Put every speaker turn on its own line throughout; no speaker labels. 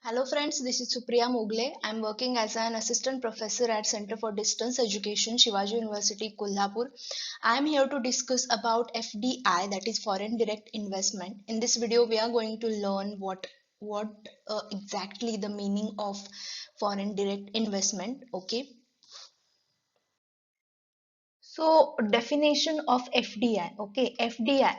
Hello friends, this is Supriya Mogle. I am working as an assistant professor at Center for Distance Education, Shivaji University, Kolhapur. I am here to discuss about FDI, that is foreign direct investment. In this video, we are going to learn what exactly the meaning of foreign direct investment. Okay. So definition of FDI. Okay, FDI.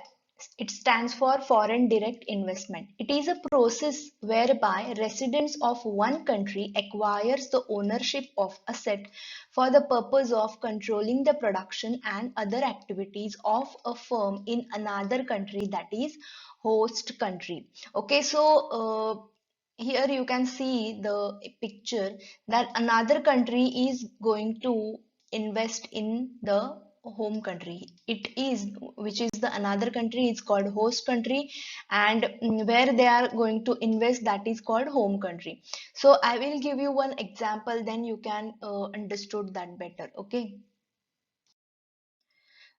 It stands for foreign direct investment. It is a process whereby residents of one country acquires the ownership of asset for the purpose of controlling the production and other activities of a firm in another country, that is host country. Okay, so here you can see the picture that another country is going to invest in the home country. It is, which is the another country, is called host country, and where they are going to invest, that is called home country. So I will give you one example, then you can understood that better. Okay,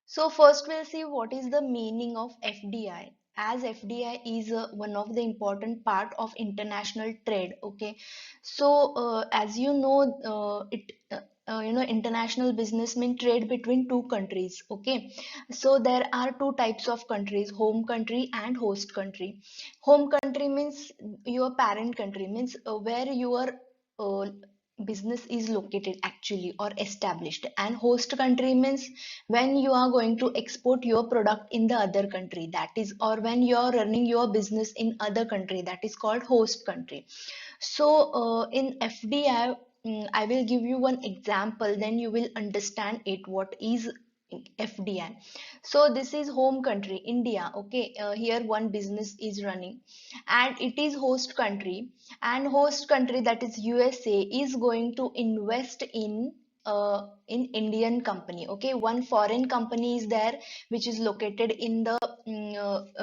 so first we'll see what is the meaning of FDI. As FDI is one of the important part of international trade. Okay, so as you know, international business mean trade between two countries. Okay, so there are two types of countries: home country and host country. Home country means your parent country, means where your uh, business is located actually or established, and host country means when you are going to export your product in the other country, that is, or when you are running your business in other country, that is called host country. So in FDI, I will give you one example, then you will understand it what is FDI. So this is home country India. Okay, here one business is running and it is host country, and host country, that is USA, is going to invest in Indian company. Okay, one foreign company is there which is located in the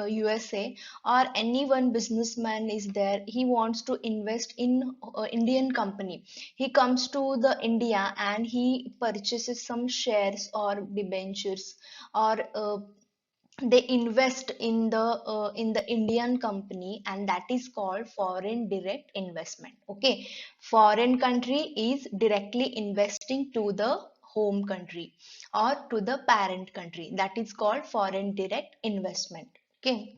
USA, or any one businessman is there, he wants to invest in Indian company. He comes to the India and he purchases some shares or debentures, or they invest in the Indian company, and that is called foreign direct investment. Okay, foreign country is directly investing to the home country or to the parent country, that is called foreign direct investment. Okay,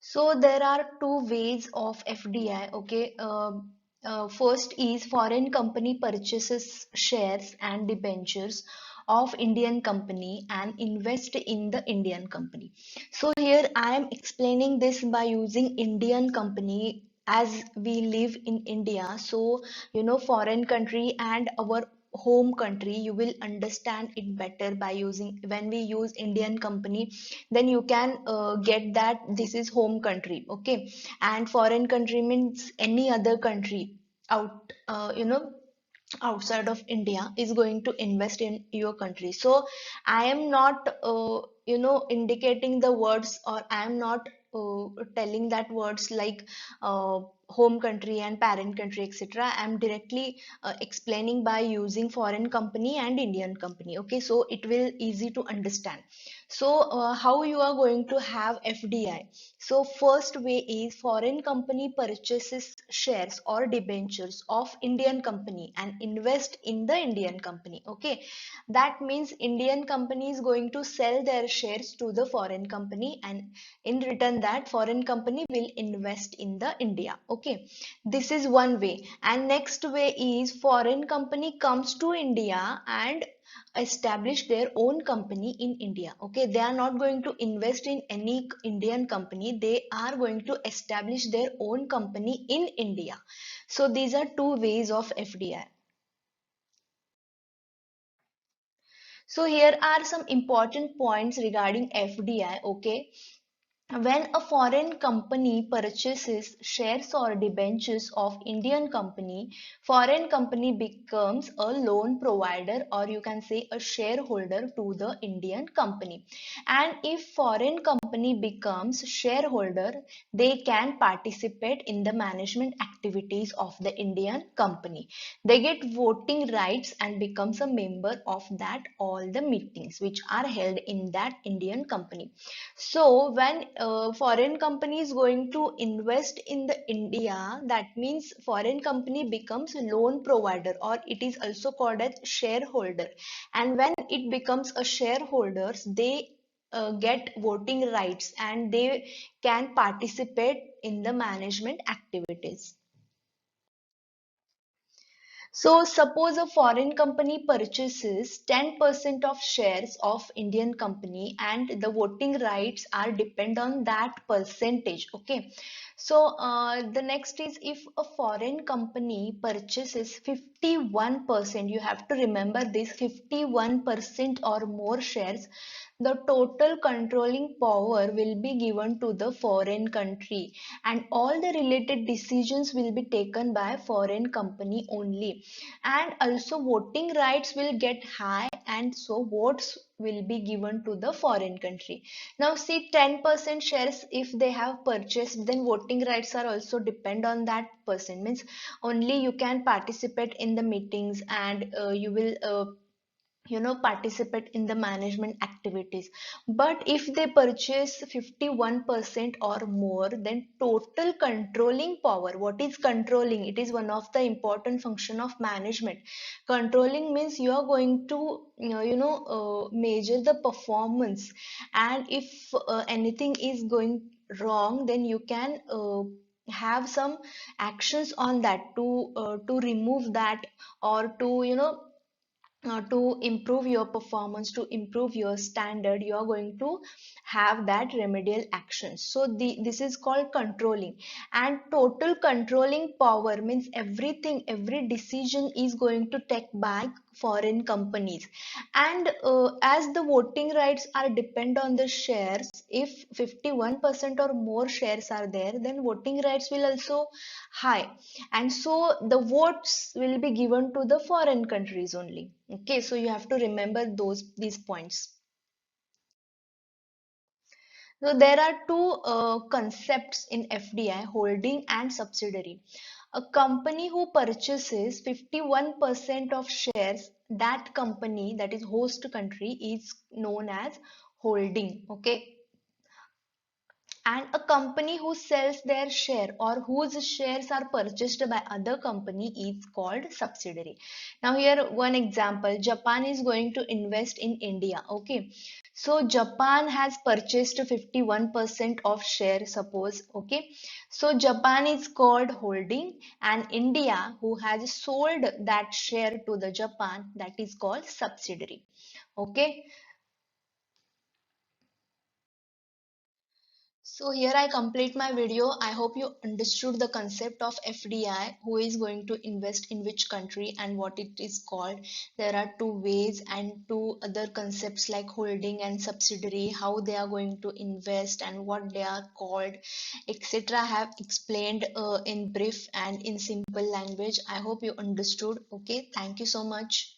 so there are two ways of FDI. Okay, first is foreign company purchases shares and debentures of Indian company and invest in the Indian company. So here I am explaining this by using Indian company, as we live in India. So foreign country and our home country, you will understand it better by using, when we use Indian company, then you can get that this is home country. Okay, and foreign country means any other country out, outside of India is going to invest in your country. So I am not indicating the words, or I am not telling that words like home country and parent country, etc. I am directly explaining by using foreign company and Indian company. Okay, so it will easy to understand. So how you are going to have FDI? So first way is foreign company purchases shares or debentures of Indian company and invest in the Indian company. Okay, that means Indian company is going to sell their shares to the foreign company, and in return that foreign company will invest in the India. Okay, this is one way. And next way is foreign company comes to India and establish their own company in India. Okay, they are not going to invest in any Indian company, they are going to establish their own company in India. So these are two ways of FDI. So here are some important points regarding FDI. Okay, when a foreign company purchases shares or debentures of Indian company, foreign company becomes a loan provider, or you can say a shareholder to the Indian company. And if foreign company becomes shareholder, they can participate in the management activities of the Indian company. They get voting rights and becomes a member of that all the meetings which are held in that Indian company. So when foreign company is going to invest in the India, that means foreign company becomes loan provider, or it is also called as shareholder. And when it becomes a shareholders, they get voting rights and they can participate in the management activities. So suppose a foreign company purchases 10% of shares of Indian company and the voting rights are depend on that percentage. Okay. So the next is if a foreign company purchases 51%, you have to remember this 51% or more shares, the total controlling power will be given to the foreign country and all the related decisions will be taken by foreign company only, and also voting rights will get high and so votes will be given to the foreign country. Now see, 10% shares if they have purchased, then voting rights are also depend on that person, means only you can participate in the meetings and you will participate in the management activities. But if they purchase 51% or more, then total controlling power, what is controlling, it is one of the important function of management. Controlling means you are going to measure the performance, and if anything is going wrong, then you can have some actions on that to remove that, or to improve your performance, to improve your standard, you are going to have that remedial actions. So this is called controlling. And total controlling power means everything, every decision is going to take by foreign companies. And as the voting rights are depend on the shares, if 51% or more shares are there, then voting rights will also high, and so the votes will be given to the foreign countries only. Okay, so you have to remember these points. So there are two concepts in FDI: holding and subsidiary. A company who purchases 51% of shares, that company, that is host country, is known as holding. Okay, and a company who sells their share or whose shares are purchased by other company is called subsidiary. Now here one example: Japan is going to invest in India. Okay, so Japan has purchased 51% of share, suppose. Okay, so Japan is called holding, and India, who has sold that share to the Japan, that is called subsidiary. Okay, so here I complete my video. I hope you understood the concept of FDI, who is going to invest in which country and what it is called. There are two ways and two other concepts like holding and subsidiary, how they are going to invest and what they are called, etc. I have explained in brief and in simple language. I hope you understood. Okay, thank you so much.